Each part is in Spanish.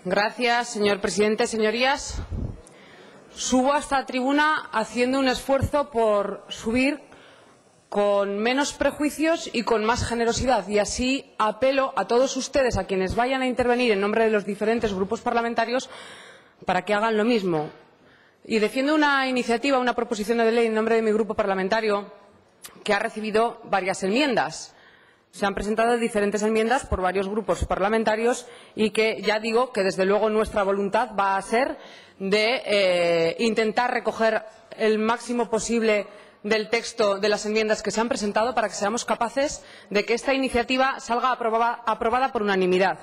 Gracias, señor presidente. Señorías, subo a esta tribuna haciendo un esfuerzo por subir con menos prejuicios y con más generosidad. Y así apelo a todos ustedes, a quienes vayan a intervenir en nombre de los diferentes grupos parlamentarios, para que hagan lo mismo. Y defiendo una iniciativa, una proposición de ley en nombre de mi grupo parlamentario que ha recibido varias enmiendas. Se han presentado diferentes enmiendas por varios grupos parlamentarios y que ya digo que desde luego nuestra voluntad va a ser de intentar recoger el máximo posible del texto de las enmiendas que se han presentado para que seamos capaces de que esta iniciativa salga aprobada por unanimidad.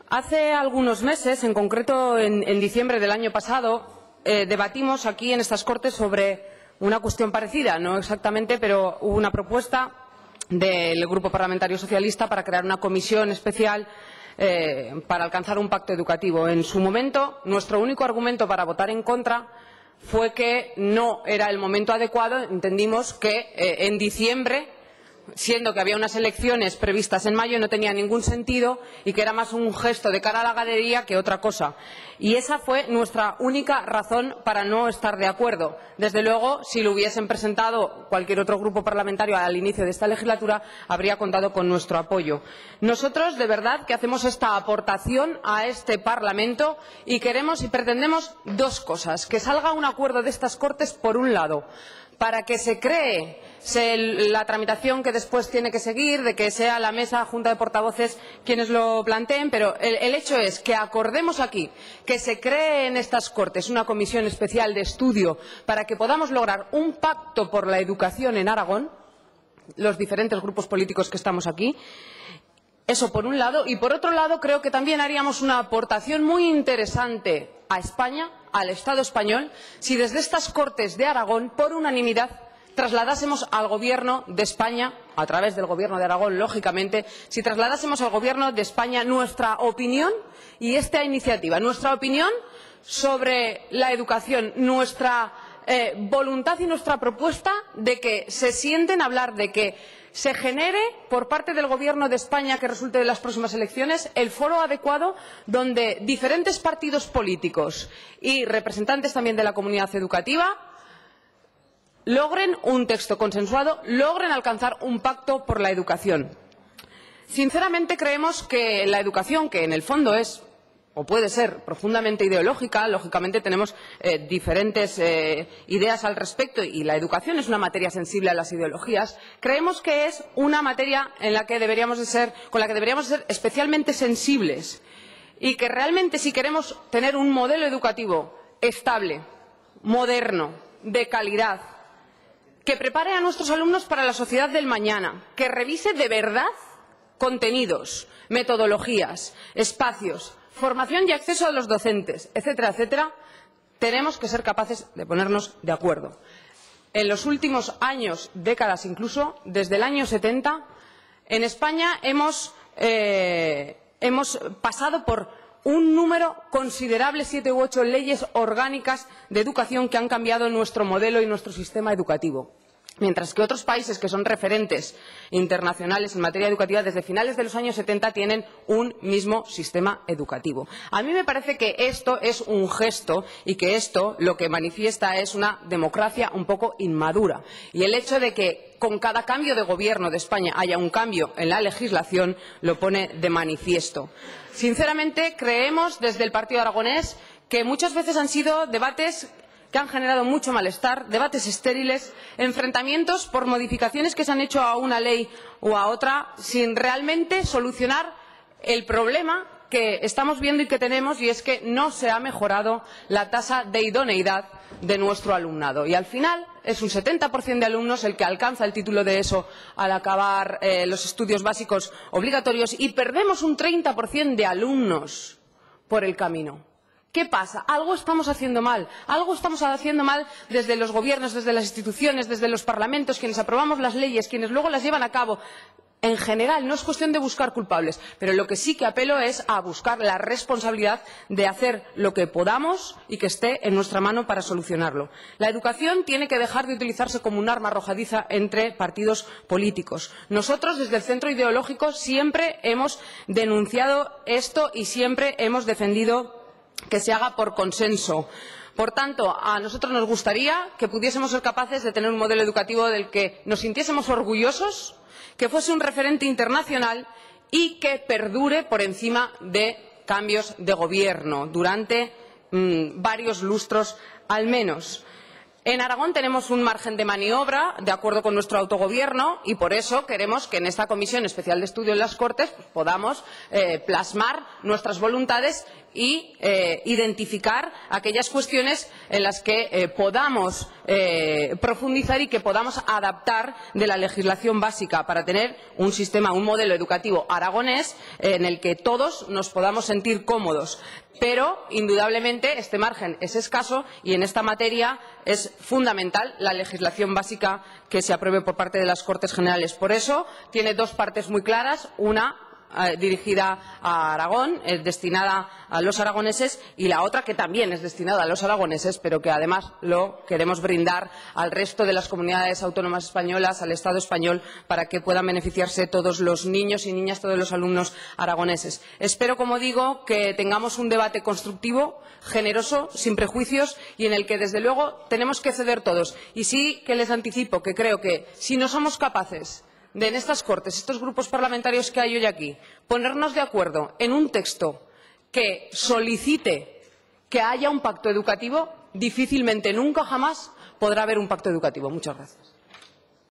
Hace algunos meses, en concreto en diciembre del año pasado, debatimos aquí en estas Cortes sobre una cuestión parecida, no exactamente, pero hubo una propuesta del Grupo Parlamentario Socialista para crear una comisión especial para alcanzar un pacto educativo. En su momento, nuestro único argumento para votar en contra fue que no era el momento adecuado. Entendimos que en diciembre, siendo que había unas elecciones previstas en mayo, no tenía ningún sentido y que era más un gesto de cara a la galería que otra cosa. Y esa fue nuestra única razón para no estar de acuerdo. Desde luego, si lo hubiesen presentado cualquier otro grupo parlamentario al inicio de esta legislatura, habría contado con nuestro apoyo. Nosotros, de verdad, que hacemos esta aportación a este Parlamento y queremos y pretendemos dos cosas. Que salga un acuerdo de estas Cortes, por un lado, para que se cree la tramitación que después tiene que seguir, de que sea la mesa, junta de portavoces quienes lo planteen, pero el hecho es que acordemos aquí que se cree en estas Cortes una comisión especial de estudio para que podamos lograr un pacto por la educación en Aragón, los diferentes grupos políticos que estamos aquí. Eso por un lado. Y por otro lado, creo que también haríamos una aportación muy interesante a España, al Estado español, si desde estas Cortes de Aragón, por unanimidad, trasladásemos al Gobierno de España, a través del Gobierno de Aragón, lógicamente, si trasladásemos al Gobierno de España nuestra opinión y esta iniciativa, nuestra opinión sobre la educación, nuestra voluntad y nuestra propuesta de que se sienten a hablar, de que se genere por parte del Gobierno de España, que resulte de las próximas elecciones, el foro adecuado donde diferentes partidos políticos y representantes también de la comunidad educativa logren un texto consensuado, logren alcanzar un pacto por la educación. Sinceramente creemos que la educación, que en el fondo es o puede ser profundamente ideológica, lógicamente tenemos diferentes ideas al respecto y la educación es una materia sensible a las ideologías, creemos que es una materia en la que con la que deberíamos ser especialmente sensibles y que realmente, si queremos tener un modelo educativo estable, moderno, de calidad, que prepare a nuestros alumnos para la sociedad del mañana, que revise de verdad contenidos, metodologías, espacios, formación y acceso a los docentes, etcétera, etcétera, tenemos que ser capaces de ponernos de acuerdo. En los últimos años, décadas incluso, desde el año 70, en España hemos pasado por un número considerable, 7 u 8 leyes orgánicas de educación que han cambiado nuestro modelo y nuestro sistema educativo. Mientras que otros países que son referentes internacionales en materia educativa desde finales de los años 70 tienen un mismo sistema educativo. A mí me parece que esto es un gesto y que esto lo que manifiesta es una democracia un poco inmadura. Y el hecho de que con cada cambio de gobierno de España haya un cambio en la legislación lo pone de manifiesto. Sinceramente, creemos desde el Partido Aragonés que muchas veces han sido debates que han generado mucho malestar, debates estériles, enfrentamientos por modificaciones que se han hecho a una ley o a otra sin realmente solucionar el problema que estamos viendo y que tenemos, y es que no se ha mejorado la tasa de idoneidad de nuestro alumnado. Y al final es un 70% de alumnos el que alcanza el título de ESO al acabar los estudios básicos obligatorios y perdemos un 30% de alumnos por el camino. ¿Qué pasa? Algo estamos haciendo mal. Algo estamos haciendo mal desde los gobiernos, desde las instituciones, desde los parlamentos, quienes aprobamos las leyes, quienes luego las llevan a cabo. En general, no es cuestión de buscar culpables, pero lo que sí que apelo es a buscar la responsabilidad de hacer lo que podamos y que esté en nuestra mano para solucionarlo. La educación tiene que dejar de utilizarse como un arma arrojadiza entre partidos políticos. Nosotros, desde el centro ideológico, siempre hemos denunciado esto y siempre hemos defendido que se haga por consenso. Por tanto, a nosotros nos gustaría que pudiésemos ser capaces de tener un modelo educativo del que nos sintiésemos orgullosos, que fuese un referente internacional y que perdure por encima de cambios de gobierno durante varios lustros al menos. En Aragón tenemos un margen de maniobra de acuerdo con nuestro autogobierno y por eso queremos que en esta Comisión Especial de Estudio en las Cortes podamos plasmar nuestras voluntades y identificar aquellas cuestiones en las que podamos profundizar y que podamos adaptar de la legislación básica para tener un sistema, un modelo educativo aragonés en el que todos nos podamos sentir cómodos. Pero, indudablemente, este margen es escaso y en esta materia es fundamental la legislación básica que se apruebe por parte de las Cortes Generales. Por eso, tiene dos partes muy claras. Una dirigida a Aragón, destinada a los aragoneses, y la otra que también es destinada a los aragoneses, pero que además lo queremos brindar al resto de las comunidades autónomas españolas, al Estado español, para que puedan beneficiarse todos los niños y niñas, todos los alumnos aragoneses. Espero, como digo, que tengamos un debate constructivo, generoso, sin prejuicios y en el que, desde luego, tenemos que ceder todos. Y sí que les anticipo que creo que si no somos capaces de en estas Cortes, estos grupos parlamentarios que hay hoy aquí, ponernos de acuerdo en un texto que solicite que haya un pacto educativo, difícilmente, nunca jamás, podrá haber un pacto educativo. Muchas gracias.